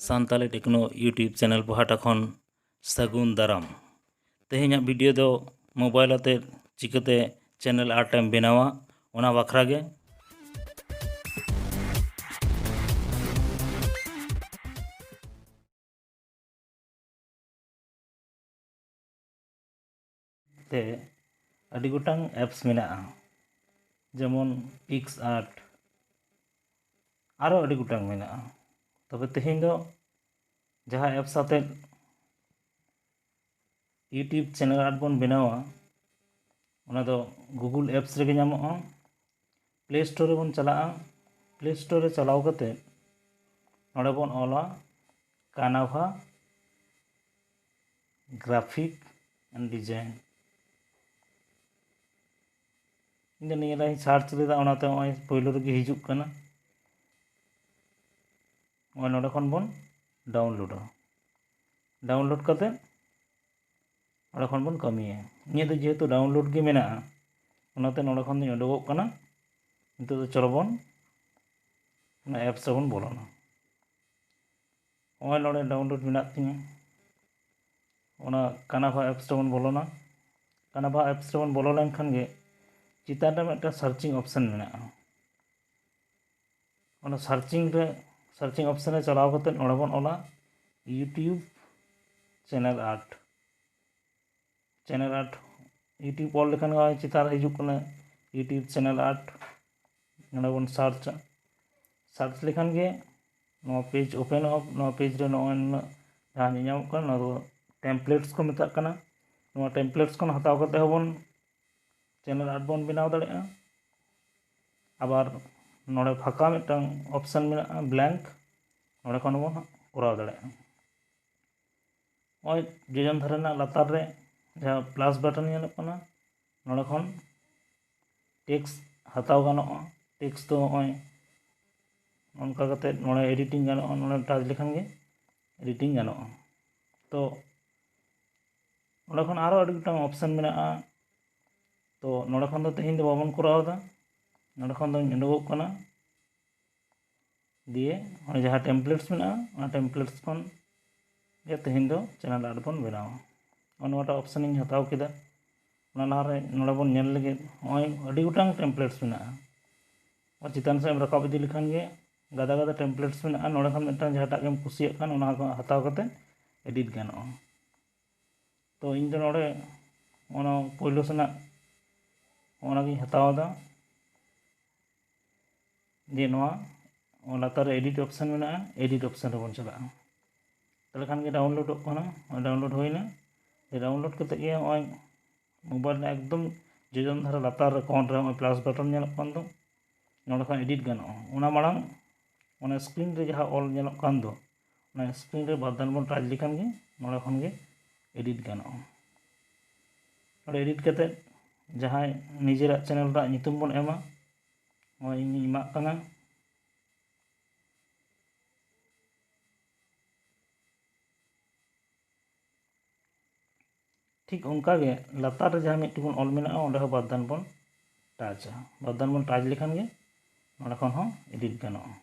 सान्ताली techno YouTube channel पहाटा खन सागुन दाराम। तेहेኛᱜ video दो mobile आते चिकाते चैनल आर्ट बनावा ओना बखरा गे ते अडी गोटांग एप्स मेनाआ जेमन पिक्स आर्ट आरो अडी गोटांग मेनाआ। तबे तेहेñ दो जहाँ एप्स आते यूट्यूब चैनल आर्ट बन बनावा ओना दो गूगल एप्स रेगे ᱧᱟᱢᱚᱜᱼᱟ। प्ले स्टोर रे बन चलाआ। प्ले स्टोर रे चलाव कते नोडे बन ऑला कानाभा ग्राफिक एंड डिजाइन इन निया लाई सर्च लेदा ओनाते ओय पहिलो रेगे हिजुग कना ओय नोडे खन बन डाउनलोड कते नोडे खन बन कमिया। इᱧ दो जेहेतु डाउनलोड गे मेनाआ ओनाते नोडे खन दो उडुगोग कना। नितो दो चलो बन ना एप्स रे बन बोलोना। ओय नोडे डाउनलोड मेना तिᱧा ओना कानाभा एप्स रे बन बोलोना। कानाभा एप्स रे बन बोलो लेनखान गे चितान रे मिदटा सार्चिंग ऑप्शन मेनाआ। ओना सार्चिंग ऑप्शन रे चलाव कते नोडे बन ओला यूट्यूब चैनल आर्ट यूट्यूब ऑल लेखान गे चितान रे हिजुग कना यूट्यूब चैनल आर्ट नोडे बन सर्च लेखान गे नोआ पेज ओपन ऑफ नोआ पेज रे नोआ जहां ᱧᱟᱢᱚᱜ ᱠᱟᱱᱟ ᱱᱚᱣᱟ ᱫᱚ टेम्पलेट्स को मेता कना। नोआ टेम्पलेट्स को हताव कते हबन चैनल आर्ट बन बनाव दाड़ेया। आबार नोडे फाका मिदटांग ऑप्शन मेना ब्लैंक नोडे खन बन कराव दाड़ेया। ओय जोजन धारे ना लातार रे जहां प्लस बटन ᱧᱮᱞᱚᱜ कना नोडे खन टेक्स्ट हताव गानोआ। टेक्स्ट तो ओय उनका कते नोडे एडिटिंग गानोआ। नोडे टच लेखान गे एडिटिंग गानोआ। तो नोडे खन आरो अडी गोटांग ऑप्शन मेनाआ। तो नोडे खन दो तेहेñ दो बाबन करावदा। नोडे खन दो उडुगोग कना दिए ओने जहां टेम्पलेट्स मेनाआ ओना टेम्पलेट्स खन गे तेहेñ दो चैनल आर्ट बन बनावा। ओनवाटा ऑप्शन इñ हताव केदा ओना लाहारे नोडे बन ñेल लेगे ओय अडी गोटांग टेम्पलेट्स मेनाआ। और चितान से रकाब इदी लेखान गे गादा गादा टेम्पलेट्स मेनाआ। नोडे खन मिदटांग जहांटा गेम कुसियाग कान ओना हताव कते एडिट गानोआ। तो इन दो नोडे ओना पहिलो सेना ओना गिñ हतावदा जे नोआ लातार एडिट ऑप्शन मेनाआ। एडिट ऑप्शन रे बन चलाआ। तले खान गे डाउनलोडोग कना डाउनलोड होइना। डाउनलोड कते गे ओय मोबाइल रे एकदम जोजन धारे लातार रे कोन रे ओय प्लस बटन ᱧᱮᱞᱚᱜ कान दो नोडे खन एडिट गानोआ। ओना माड़ांग ओना स्क्रीन रे जहां ऑल ᱧᱮᱞᱚᱜ कान दो ओना स्क्रीन रे बारदान बन टच लेखान गे नोडे खन गे एडिट गानोआ। और एडिट कते जहां निजेरा चैनल रा ᱧᱩᱛᱩᱢ बन एमा ओय इᱧ एमाक कना। ठीक उनका गे लातार रे जहां मिदटी बन ऑल मेनाआ ओंडे हो बारदान बन टाचा। बारदान बन टच लेखान गे नोडे खन हो एडिट गानोआ।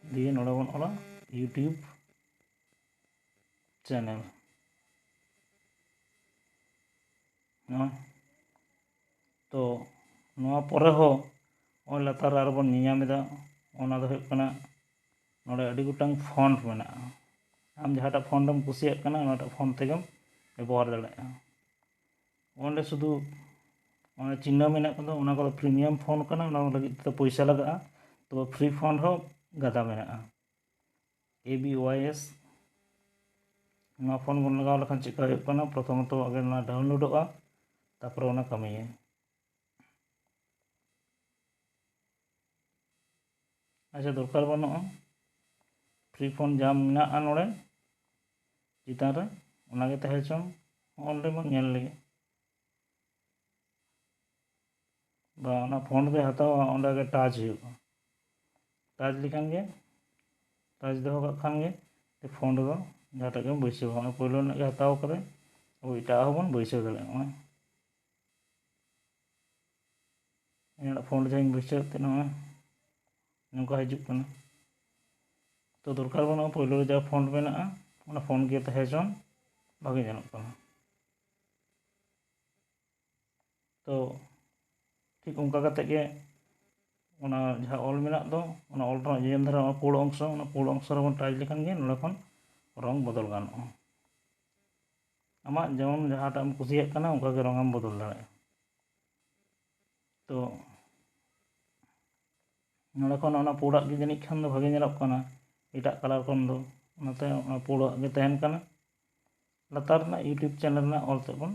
दिए नोडे बन ओला यूट्यूब चैनल तो नोआ परे हो ओय लातार आरो बन ᱧᱮᱧᱟᱢᱮदा ओना दो हुयुग कना नोडे अडी गोटांग फॉन्ट मेनाआ। आम जहांटा फॉन्टम कुसियाग कना ओनाटा फॉन्ट तेगेम व्यवहार दाड़ेया। ओंडे शुधु ओना चिन्ह मेना कदो ओना को प्रीमियम फॉन्ट कना ओना लगित तो पैसा लगाआ। तो फ्री फॉन्ट हो गादा मेनाआ ABYS नोआ फॉन्ट बन लगाव लेखान चिका हुयुग कना प्रथमत अगे ना डाउनलोडोगा तापर ओना कमिया। अच्छा दरकार बानुआ फ्री फॉन्ट जाम मेनाआ नोडे चितान रे ओना गे तहे चों ओंडे बन ñेल लेगे बा ओना फॉन्ट दे हतावा ओंडे गे टच हुयुगा। टच लेखान गे टच दोहो काग खान गे ते फॉन्ट दो जहांटा गेम बैसावा। ओना पहिलो ना गे हताव करे अब एटा हो बन बैसाव दाड़ेया। ओय इना फॉन्ट जहां बैसाव ते नोआ नोंका हिजुग कना तो दरकार बानुᱜᱼᱟ पहले रे जहाँ फॉन्ट मेनागा ओना फॉन्ट गे तहे हचन भागे ñeloग कना। तो ठीक onka kate ge ona जहाँ ऑल मेनाग दो ओना ऑल रहा जेम धारा पुड़ अंश ओना पुड़ अंश रेबन टाच लेखान गे नोडे खन रंग बदल गानोगा। आमाग जेमन जहाँटाग एम कुसियाग कना onka ge रंग एम बदल दाड़ेयागा। तो नोडे खन ओना पुड़ाग गे जानिज खान दो भागे ñeloग कना एटाग कलर खन दो ओनाते ओना पुड़ाग गे तहेन कना। लातार रना यूट्यूब चैनल रना ऑल तेज बन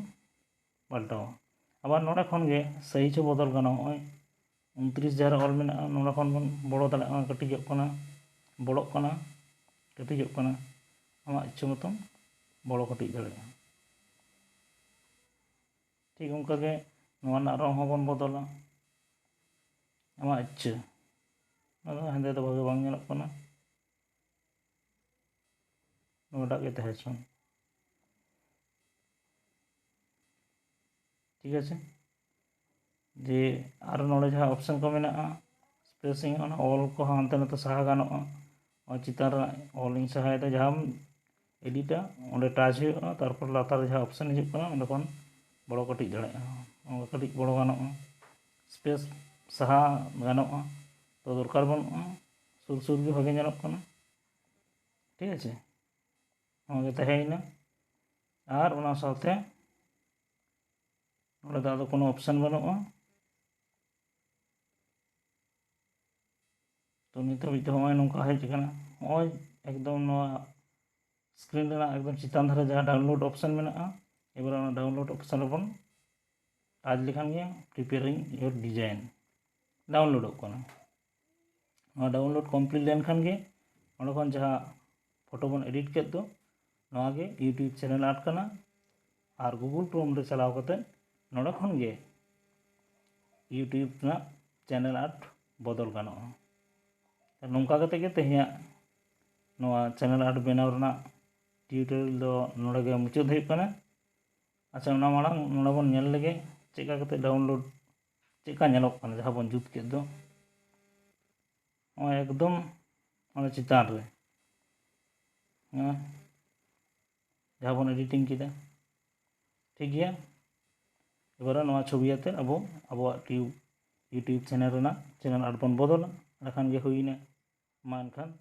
पाल्टावा। आबार नोडे खन गे साइज हो बदल गानोगा। नॉय 29 जहाँ ऑल मेनागा नोडे खन बन बड़ो दाड़ेयागा कटिजोग कना बड़ोग कना कटिजोग कना आमाग इच्छा मतन बड़ो कटिज दाड़ेयागा। ठीक onka ge नोवा रनाग रंग हबन बदला आमाग इच्छा हेंदे दो भागे बांग ñeloग कना नोटाग गे तहे हचन। ठीक है जे और नोड़े जहाँ ऑप्शन को मेना स्पेसिंग ऑल को हानते नाते सहा गानोगा और चितान ऑल इन सहाय तो जहाँ एडिटा ओंडे टाच हुआ तारपर लातार जहाँ ऑप्शन हिजुग कना ओंडे खन बड़ो कटिज दाड़ेयागा कटिज बड़ो गानोगा स्पेस सहा गानोगा। तो दरकार बानुगᱼा सुर सुर गे भागे ñeलोग कना। ठीक है ओनागे तहेयना और ओना साथे नोड़े दो आदो कोनो ऑप्शन बानुगᱼा। तो नित हाबिज दो हमाय नोंका हेज कना हय एकदम नोवा स्क्रीन रना एकदम चितान धारे जहाँ डाउनलोड ऑप्शन मेनागा एबार ओना डाउनलोड ऑप्शन रेबन टाच लेखान गे प्रिपेयरिंग योर डिजाइन डाउनलोडोग कना। नोवा डाउनलोड कमप्लीट लेनखान गे ओंडे खन जहाँ फोटो बन एडिट केद दो नोवा गे यूट्यूब चैनल ऐड कना और गूगल क्रोम रे चलाव कते नोडे खन गे यूट्यूब रना चैनल ऐड बदल गानोगा। नोंका कते गे तेहेयाग नोवा चैनल ऐड बनाव रना ट्यूटोरियल दो नोडे गे मुचाद हुयुग कना। अच्छा ओना माड़ांग नोडे बन ñेल लेगे चेका कते डाउनलोड चेका ñेलोग कना जहाँ बन जुत केद दो एकदम ओना चितान रे जहाँ बन एडिटिंग किदा। ठीक गया एबार नोवा छवि आते अब यूट्यूब चैनल रना चैनल ऐड बन बदला एंडे खान गे हुईना मा एनखान